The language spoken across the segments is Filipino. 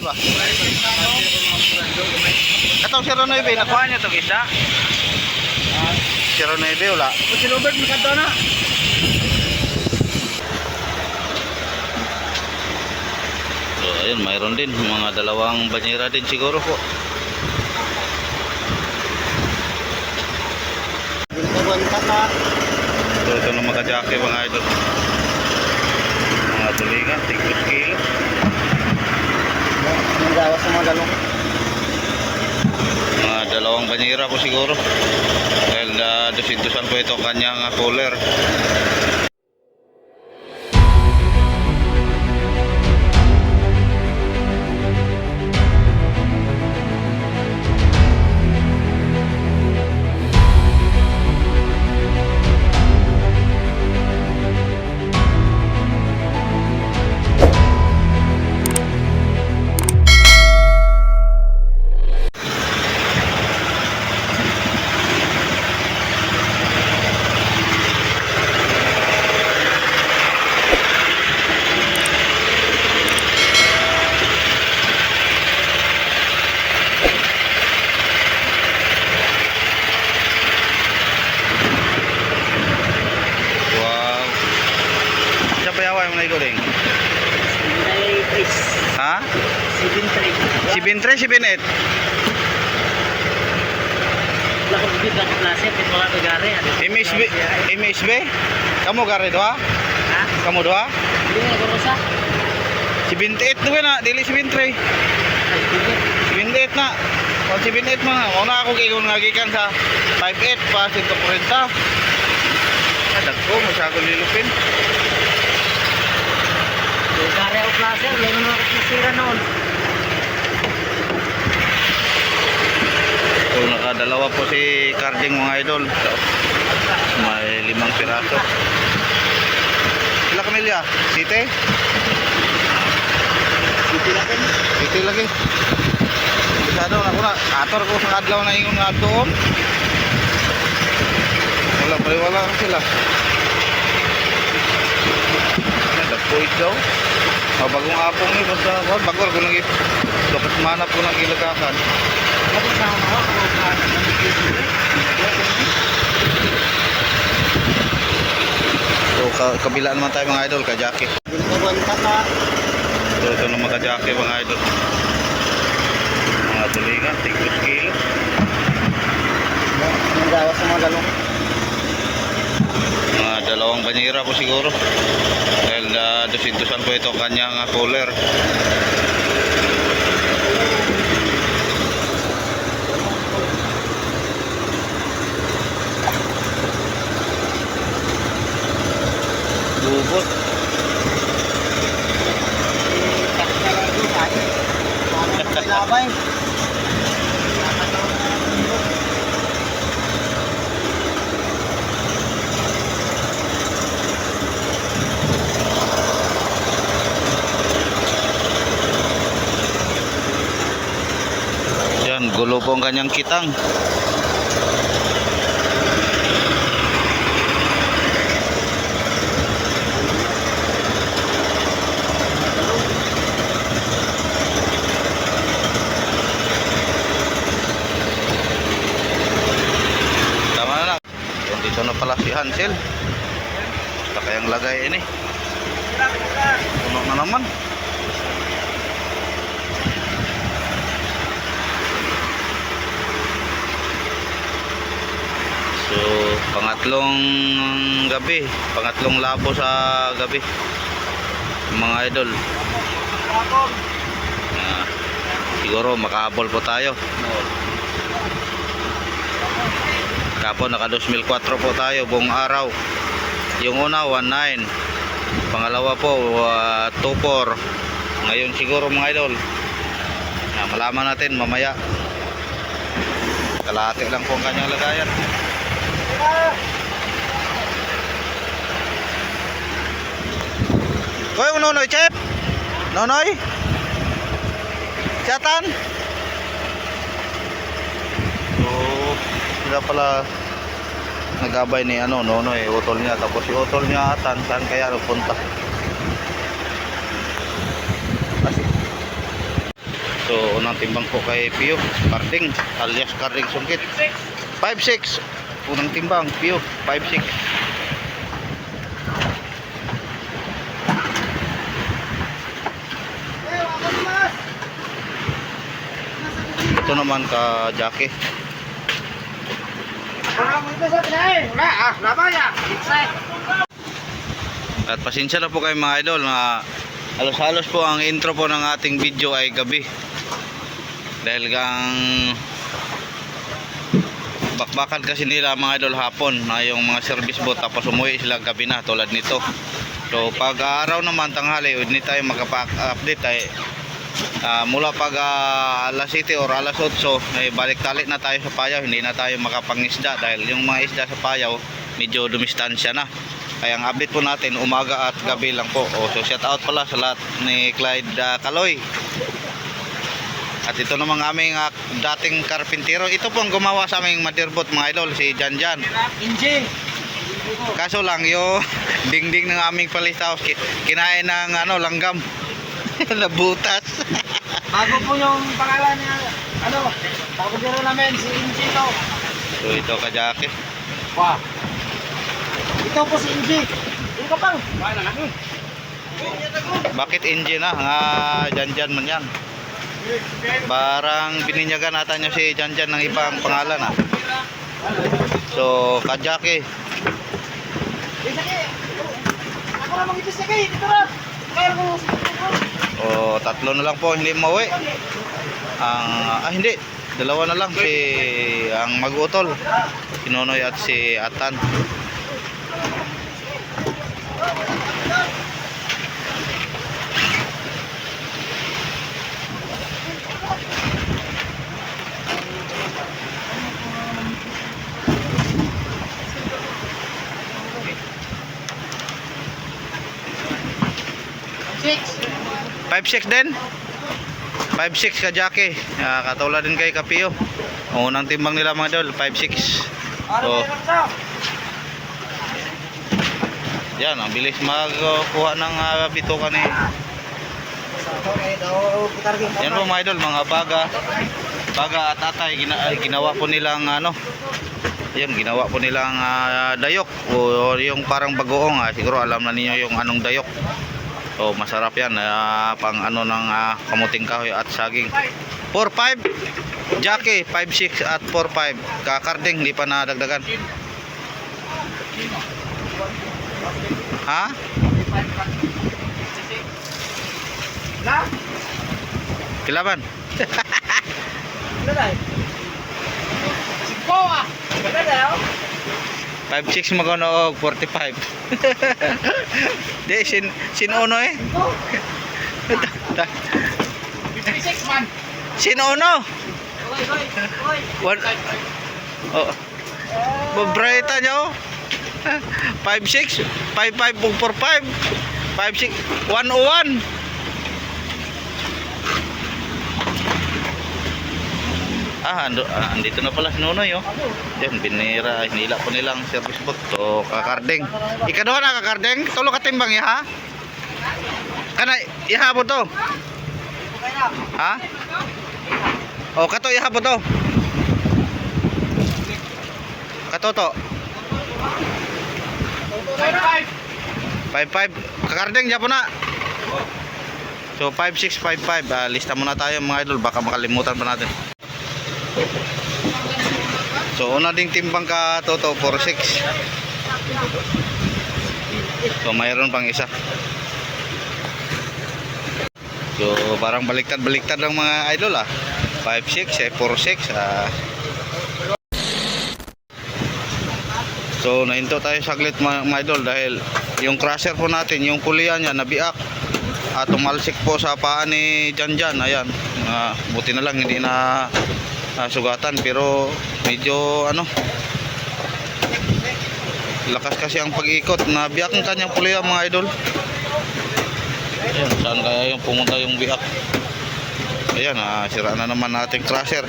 ba? Katong 09 nakuha niyo itong isa? 09 wala. Si Robert magkanta na. So ayun, mayroon din mga dalawang banyera din siguro po. So ito na mga jake mga idol. Mga tulingan, 6 kilo. Nagawa sa mga dalong. Mga dalawang banyera po siguro. Dahil dusin-dusan po ito kanyang cooler. Ha? 7-3. 7-3, 7-8. Lakot dito ang klase, pero wala ito gari. MSB? Kamu gari doa? Ha? Kamu doa? Hindi nga kurusa. 78 doon na, dili 73. 78 na. Kung 78 mga, una ako kikong nagikan sa 58 pa 140. Dagko, masyagol nilupin. Gari ang klase, wala naman ako sisira noon. So nakadalawa po si Carding mga idol. So, may 5 piraso. Sila kamilya? Site? Site lagi. Masyado na ko na. Ator ko sa adlaw na ingon nga doon. Wala sila. Nagpuit daw. Bagong apong ni basta bagor ko nang dapat manap ko nang gilagakan. Ako sa mga So kabila naman tayo mga idol, ka-jake. So ito na mga ka-jake mga idol. Mga tulingan, 6 kilo. nagawa sa mga dalong. Mga dalawang banyera po siguro. Dahil dusin-dusan po ito kanyang cooler. Bubot. Labay. Yan, gulo po ang kanyang kitang. Dito na pala si Hansel. Basta kayang lagay ini. Puno na naman. So pangatlong gabi, pangatlong labo sa gabi mga idol. Siguro makahabol po tayo. Kapon naka 2004 po tayo buong araw. Yung una 19, pangalawa po 24. Ngayon siguro mga idol, malaman natin mamaya. Kalahati lang po ang kanyang lagayan. Koy Nonoy chef. Nonoy. Chatan. Sila pala nagabay ni Nonoy, utol niya, tapos si utol niya saan kaya nagpunta. unang timbang po kay Pio Carding alias Carding Sungkit. 5'6". Unang timbang Pio 5'6". Ito naman ka Jackie. At pasensya na po kayo mga idol na halos-halos po ang intro po ng ating video ay gabi. Dahil gang bakbakan kasi nila mga idol hapon na yung mga service boat, tapos umuwi sila gabi na tulad nito. So pag araw naman tanghali, hindi tayo magpa-update ay mula pag alas 7 or alas 8 ay balik tali na tayo sa Payaw. Hindi na tayo makapangisda dahil yung mga isda sa Payaw medyo dumistansya na. Kaya ang update po natin umaga at gabi lang po. So shout out pala sa lahat ni Clyde Kaloy. At ito namang aming dating karpintero. Ito po ang gumawa sa aming motherboard mga idol, si Janjan. Inji. Kaso lang yung dingding ng aming palistaw kinain ng langgam. Nabutas. Bago po yung pangalan niya, bago biro namin, si Inji to. So ito ka Jackie. Wah. Ito po si Inji. Ini ka pang. Bakit engine na? Nga Janjan man yan. Parang bininyagan nata nyo si Janjan ng ibang pangalan So ka Jackie. Ako na mag-ibis na kayo, dito na. Kaya mo O tatlo na lang po hindi mauwi. Hindi, dalawa na lang si ang mag-utol, si Nonoy at si Atan. Six. 5'6" din. 5'6" ka Jackie. Katulad din kay Kapio. Unang timbang nila mga idol 5'6". So, yan, ang bilis magkuha ng bituka ni. Yan po mga idol, mga baga at atay ginawa po nilang yan, ginawa po nilang dayok o yung parang bagoong. Siguro alam na niyo yung anong dayok. So masarap yan, pang ng kamuting kahoy at saging. 4'5", Jackie 5'6" at 4'5", kakarding hindi pa nadagdagan. Ha? Kilaban. 5'6" magano og 45. Di sin uno eh. Sin uno. Oh. Babrayta nyo. 5'6", 5'5", 4'5", 5'6", 101. Andito na pala si Nonoy Diyan, binira, hinila po nilang service boat. So, kakarding. Ikaduha na kakarding. Tulo ka timbang ha? Kana, iha po to. Ha? O, kato iha po to. Kato to. 5'5". Kakarding, dyan po na. So, 5'6", 5'5". Lista muna tayo mga idol. Baka makalimutan pa natin. So una ding timbang ka Toto 4'6". So mayroon pang isa. So parang baliktad lang mga idol 5'6", 4'6". So nahinto tayo saglit mga idol dahil yung crusher po natin, yung kulian niya nabiak at tumalsik po sa paa ni Janjan. Ayan, buti na lang hindi na sugatan, pero medyo lakas kasi ang pag-ikot, nabiyak ang kanyang puliya mga idol. Ayan, saan kaya yung pumunta yung biak? Ayan, sira na naman nating crusher.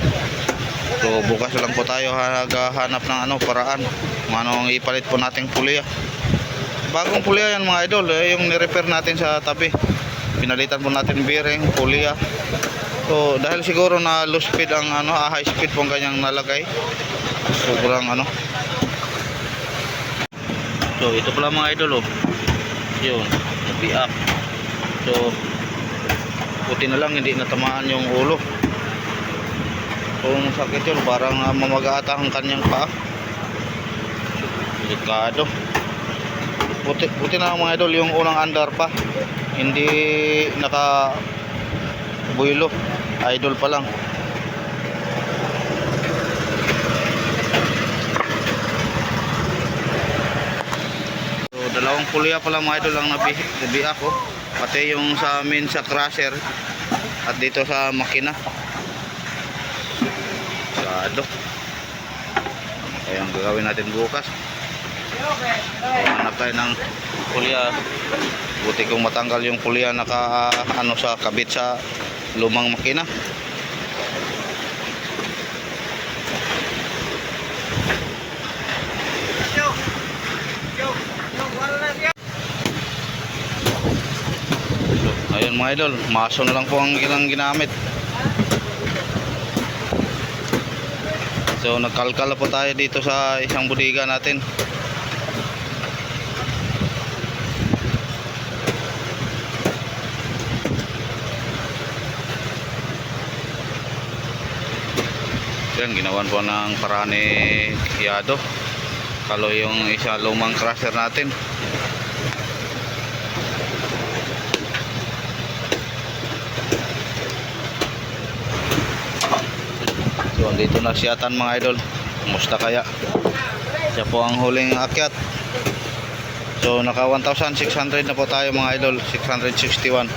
So bukas lang po tayo hanap ng paraan kung anong ipalit po nating puliya. Bagong puliya yan mga idol, yung ni-repair natin sa tabi. Pinalitan po natin bearing, puliya. So dahil siguro na low speed ang high speed pong kanyang nalagay. Sobrang So ito pala mga idol, oh. Yun, nabiak. So buti na lang hindi natamaan yung ulo. Kung sakit yun, parang mamagata ang kanyang paa. Delikado. Buti na lang mga idol, yung unang andar pa hindi naka builo. Idol pa lang. So dalawang pulya pa lang mga idol ang nabiak, oh. Pati yung sa amin sa crusher at dito sa makina. Sado. Kaya ang gagawin natin bukas, hanap tayo ng pulya. Buti kung matanggal yung pulya naka sa kabit sa lumang makina. So, ayun mga idol, maso na lang po ang ilang ginamit. So nagkalkal po tayo dito sa isang bodega natin. Yan, ginawan po ng paraan ni Yado. Kalo yung isa lumang crusher natin. So dito na siyatan mga idol. Kumusta kaya? Siya po ang huling akyat. So naka 1,600 na po tayo mga idol. 661.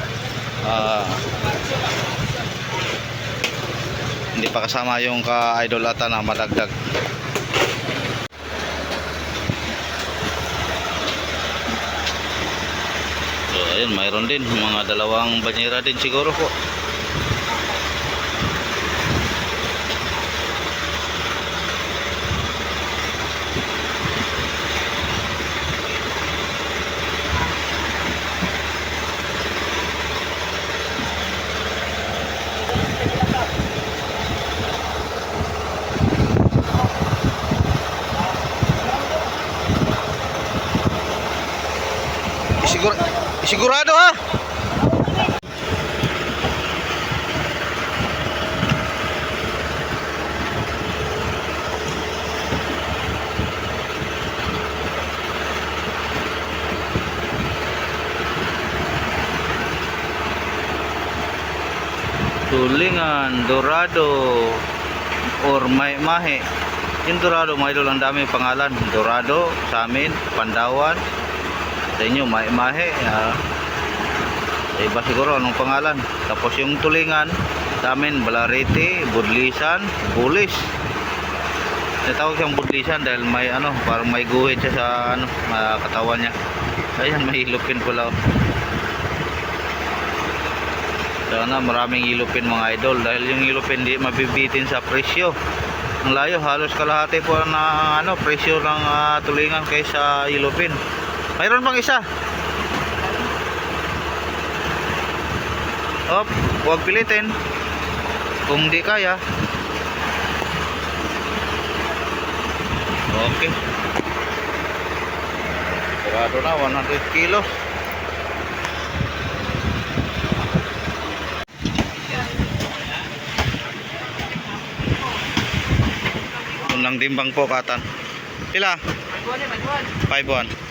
Hindi pa kasama yung ka-idol ata na madagdag. So ayun, mayroon din mga dalawang banyera din siguro po. Sigurado ha. Tulingan, Dorado or Mahe. Yung Dorado mga idol, ang dami pangalan. Dorado sa amin, Pandawan. Sa inyo Mahe. Iba siguro anong pangalan. Tapos yung Tulingan sa amin, Balarete, Budlisan, Bulis. Natawag siyang Budlisan dahil may parang may guhit siya sa katawan niya. Ayan, may hilupin pala. Sana maraming ilupin mga idol dahil yung ilupin di mabibitin sa presyo. Ang layo, halos kalahati po na presyo ng Tulingan kaysa ilupin. Mayroon pang isa. Op, huwag pilitin kung di kaya. Okay. Sigurado na 100 kilos. Unang dimbang po katan. Pila? 5-1.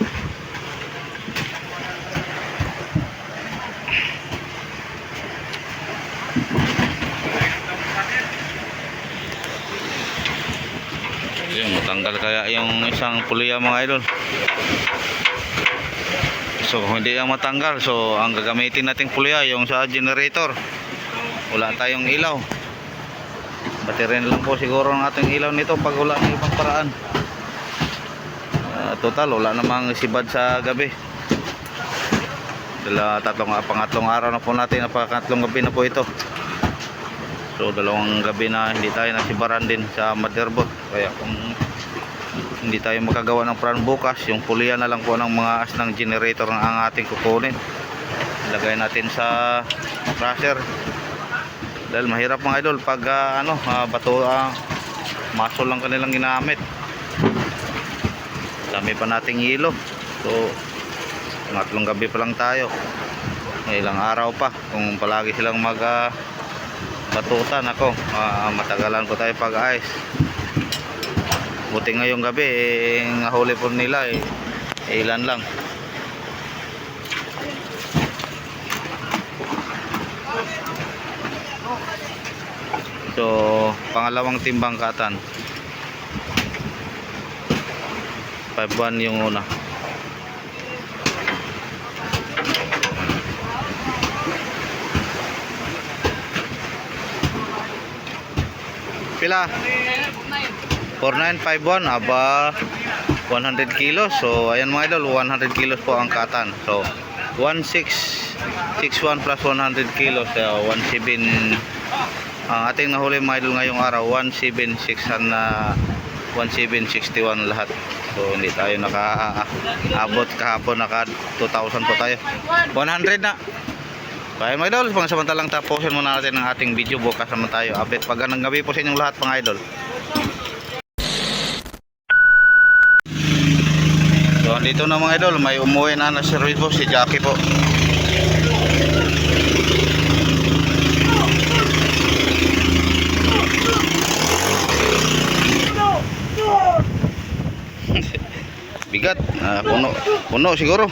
Yung matanggal kaya yung isang pulya mga idol. So hindi yung matanggal, so ang gagamitin nating pulya yung sa generator. Wala tayong ilaw. Baterin lang po siguro ang ating ilaw nito pag wala ng ibang paraan. Total wala namang sibad sa gabi. Pangatlong araw na po natin, pangatlong gabi na po ito. So dalawang gabi na hindi tayo nasibaran din sa motherboard. Kaya kung hindi tayo makagawa ng paraan bukas, yung pulya na lang po ng mga as ng generator ang ating kukunin. Ilagay natin sa crusher. Dahil mahirap mga idol pag bato, maso lang kanilang ginamit. Dami pa nating hilo. So matlong gabi pa lang tayo, ilang araw pa. Kung palagi silang batutan ako, matagalan po tayo pag-ayos. Buti ngayong gabi ngahuli po nila ilan lang. So pangalawang timbang katan, 5-1 yung una. Pila? 4951, aba 100 kilos. So ayan mga idol, 100 kilos po ang katan. So 1661 plus 100 kilos, 17 ang ating nahuli mga idol ngayong araw. 1761 lahat. So hindi tayo nakaabot kahapon, naka 2,000 po tayo. 100 na. Kaya mga idol, pangsamantalang tapusin muna natin ang ating video. Bukas naman tayo update pag anong gabi po sa inyong lahat mga idol. So andito na mga idol, may umuwi na service po si Jackie po. Bigat, puno siguro.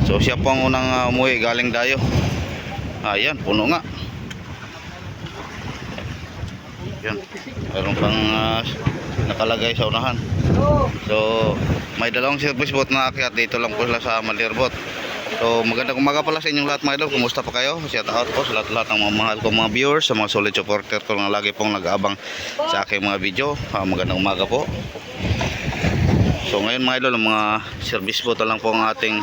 So siya po ang unang umuwi galing Dayo. Ayan, puno nga. Yan, mayroon pang nakalagay sa unahan. So may dalawang service boat na akyat dito lang po sila sa Maldirbot. So magandang umaga pala sa inyong lahat mga idol. Kumusta pa kayo? Shout out po sa lahat ng mga mahal kong mga viewers, sa mga solid supporter ko na lagi pong nag-aabang sa aking mga video. Magandang umaga po. So ngayon mga idol, mga service boat lang po ang ating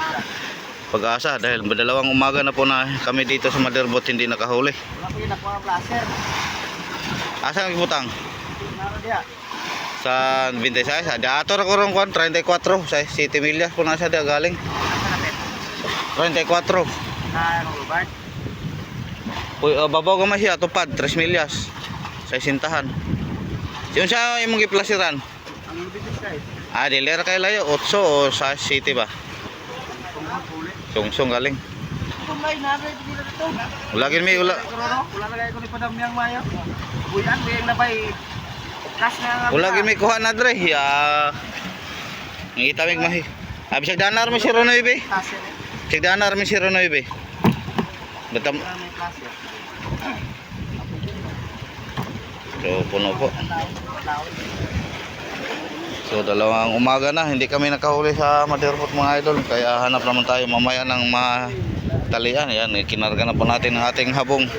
pag-asa dahil dalawang umaga na po na kami dito sa Maldirbot hindi nakahuli. Wala po yung nakuha blaster. Asa ang butang? Naro dia. Sa 26, dato ra ko ron 34 sa City Millas po na siya dia galing. 34. Na Robert. Uy, babaw ka man siya tupad 3 milyas sa sintahan. Yung sa imong giplasiran? Ang bibitis guys. Dealer kay layo 8 o sa City ba? Sungsong galing. Kumay na rin dito dito. Ulagin mi Wala na kay ko ni padamyang mayo. Buyan biyang na bay. Kas na. Ulagin mi kuha na dre. Ngita mig mahi. Abisag danar mi 09. Cek danar mi 09. Betam. So puno po. So dalawang umaga na hindi kami nakahuli sa Maldirbot mga idol, kaya hanap naman tayo mamaya ng matalian. Yan, kinarga na po natin ang ating habong.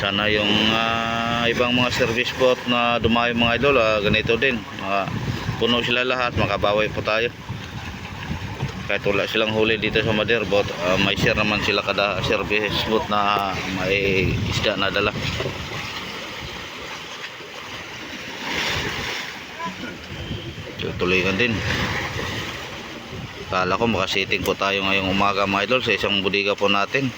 Sana yung ibang mga service boat na dumayo mga idol, ganito din. Puno sila lahat, makabawi po tayo. Kahit wala silang huli dito sa Maldirbot, may share naman sila kada service boat na may isda na dala. Tuloy din. Kala ko makasiting po tayo ngayong umaga mga idol sa isang budiga po natin.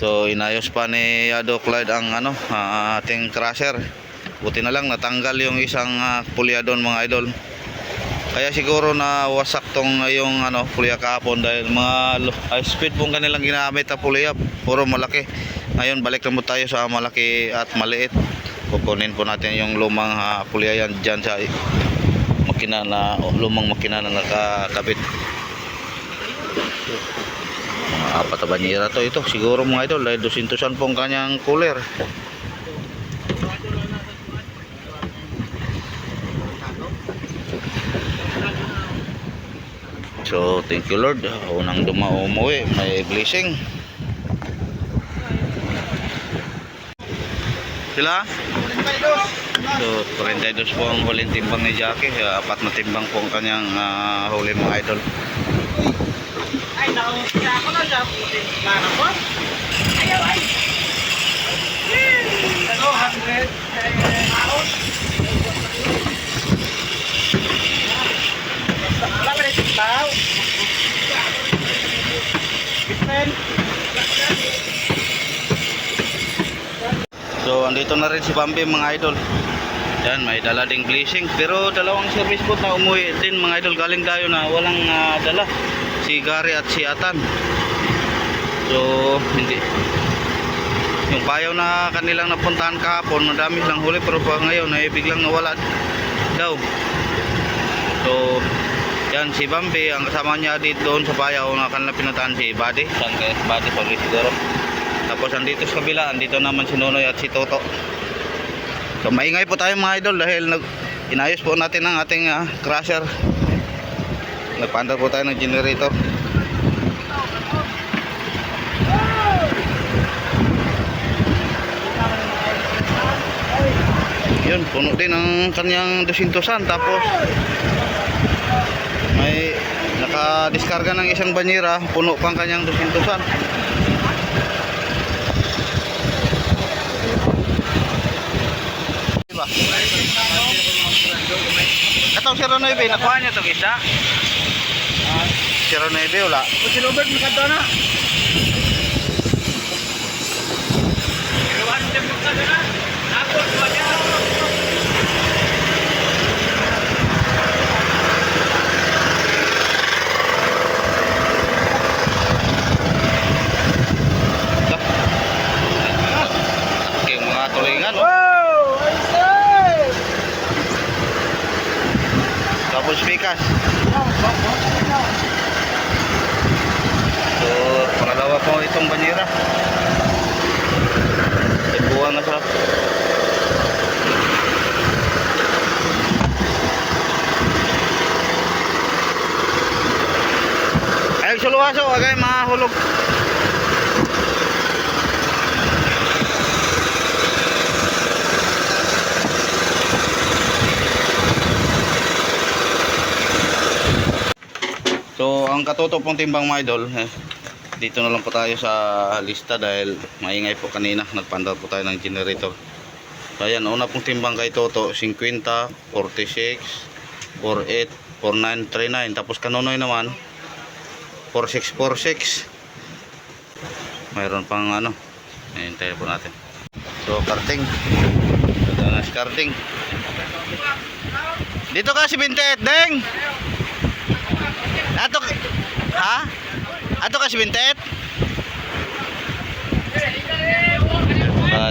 So inayos pa ni Ado Clyde ang ating crusher. Buti na lang natanggal yung isang pulya doon mga idol. Kaya siguro na wasak tong yung pulya kahapon dahil mga high speed pong kanilang ginamit na pulya, puro malaki. Ngayon balik naman tayo sa malaki at maliit. Kukunin po natin yung lumang pulya yan dyan sa makina na lumang makina na nakakabit. Apat na banyera to ito siguro mga idol dahil 200 pong kanyang cooler. So thank you Lord, unang umuwi may blessing sila. So 32 po ang huling timbang ni Jackie. Apat na timbang po ang kanyang huli mga idol. Ay, nakangusya ako na dyan. Mana po? Ayaw, ay. 100. Out. Wala pa rin tao. 15. So andito na rin si Bambi mga idol. Yan, may dala ding blessing. Pero dalawang service boat na umuwi din mga idol. Galing tayo na walang dala. Si Gary at si Atan. So hindi. Yung payaw na kanilang napuntahan kahapon, madami lang huli. Pero pa ngayon ay biglang nawala daw. So yan, si Bambi, ang kasama niya dito doon sa payaw na kanilang pinuntahan si Buddy. Saan kaya? Buddy, sorry siguro. Tapos andito sa kabila, andito naman si Nonoy at si Toto. So maingay po tayo mga idol dahil inayos po natin ang ating crusher. Nagpaandar po tayo ng generator. Yun, puno din ang kanyang 200-an. Tapos may nakadiskarga ng isang banyera, puno pang kanyang 200-an. Diba? Katong 09, nakuha niya itong isa. 09 wala. O si Robert, maganda na. Iwan siya maganda na. Ako, iwan niya. Okay, mga tulingan. Wow! I say! Tapos pikas. So, pangalawa po itong banyera. Ibuwan na siya. Ay, suluwaso, agay mahulog. So, ang katutok pong timbang mga idol, dito na lang po tayo sa lista dahil maingay po kanina. Nagpandar po tayo ng generator. So, ayan, una pong timbang kay Toto, 50, 46, 48, 49, 39. Tapos kanonoy naman, 4646. Mayroon pang ano, hintayin po natin. So, karting. Ito na si karting. Dito ka si 28, Deng! Ato ha? Ato kasi 28?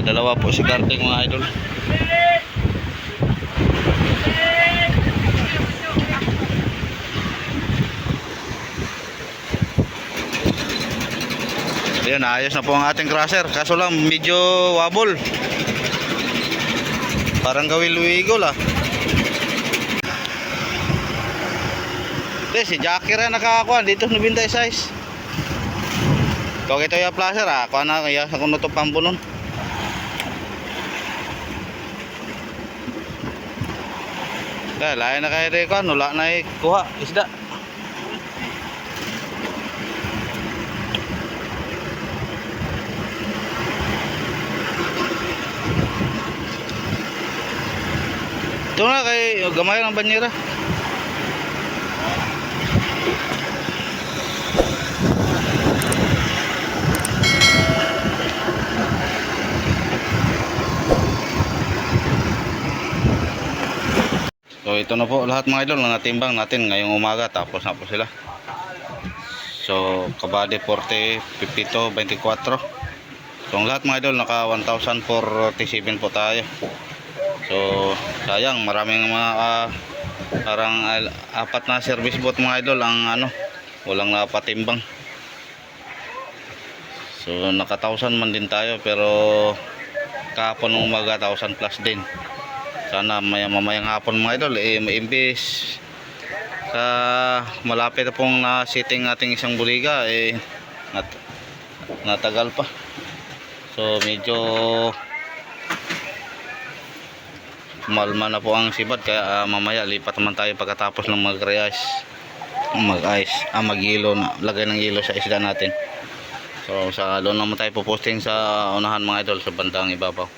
Dalawa po si karting mga idol. Ayan, ayos na po ang ating crusher. Kaso lang medyo wobble. Parang gawin luigo lah. Si Jackie rin nakakakuha dito 90 size. Kung ito yung placer kuha na kaya sa kuno to pambunon. Kaya lain na kayo rin kuha, nula na kuha isda. Ito na kay gamay ng banyera. So ito na po lahat mga idol na natimbang natin ngayong umaga, tapos na po sila. So kabady 40, 52, 24. So ang lahat mga idol naka 1,447 po tayo. So sayang, maraming mga parang apat na service boat mga idol ang ano, walang napatimbang. So naka 1,000 man din tayo, pero kahapon ng umaga 1,000 plus din. Sana mamayang hapon mga idol imbis sa malapit na pong sitting ating isang buliga natagal pa. So medyo Malma na po ang sibad, kaya mamaya lipat naman tayo pagkatapos ng mag-ice. Mag-yelo na, lagay ng yelo sa isda natin. So sa doon naman tayo po posting sa unahan mga idol, sa bandang ibabaw.